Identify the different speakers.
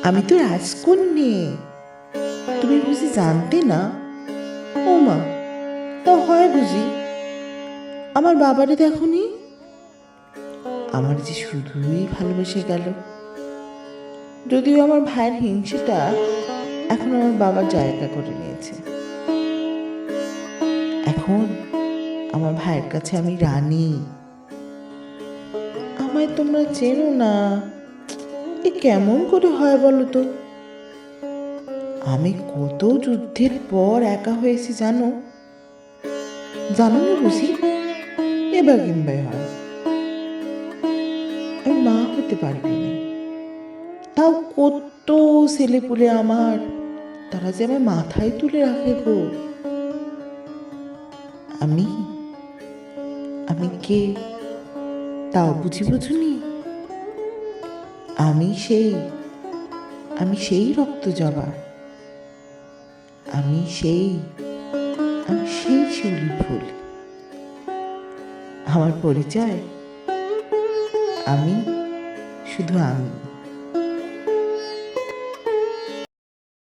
Speaker 1: আমি তো রাজকন্যে, তুমি বুঝি জানতে না? ও মা, তা হয় বুঝি? আমার বাবারে দেখনি? আমার যে শুধুই ভালোবেসে গেল। যদিও আমার ভাইয়ের হিংসেটা এখন আমার বাবার জায়গা করে নিয়েছে। এখন আমার ভাইয়ের কাছে আমি রানী। আমায় তোমরা চেনো না, এ কেমন করে হয় বলো তো? আমি কত যুদ্ধের পর একা হয়েছি জানো? জানো না বুঝি? এবার কিংবাই হয় আমি মা হতে পারবি না। তাও কত ছেলেপুলে আমার, তারা যে আমার মাথায় তুলে রাখে গো। আমি আমি কে তাও বুঝুনি? আমি সেই আমি সেই রক্ত জবা। আমি সেই আমি সেই শিউলি ফুল। আমার পরিচয় আমি, শুধু আমি।